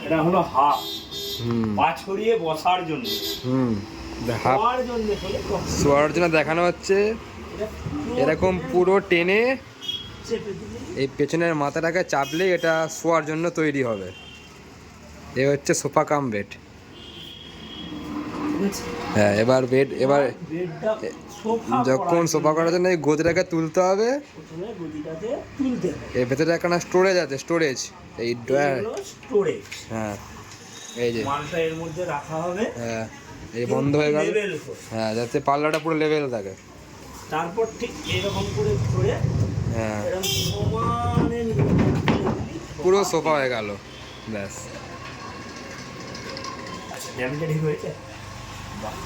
এটা হলো হাফ, পা ছড়িয়ে বসার জন্য। শোয়ার জন্য দেখানো হচ্ছে এরকম পুরো টেনে এই পেছনের মাথাটাকে চাপলেই এটা শোয়ার জন্য তৈরি হবে। এ হচ্ছে সোফা কাম বেড। হ্যাঁ, এবার বেড, এবার যখন সোফা করার জন্য এই গদিটাকে তুলতে হবে, এর ভেতরে একটা স্টোরেজ আছে, স্টোরেজ এই স্টোরেজ। হ্যাঁ, এই যে মালটা এর মধ্যে রাখা হবে। হ্যাঁ, এই বন্ধ হয়ে গেল। হ্যাঁ, যাতে পাল্লাটা পুরো লেভেল থাকে। তারপর ঠিক এরকম করে ধরে, হ্যাঁ, এরকম সমানে পুরো সোফা হয়ে গেল। ব্যাস, ড্যামেজটা ঠিক হয়েছে।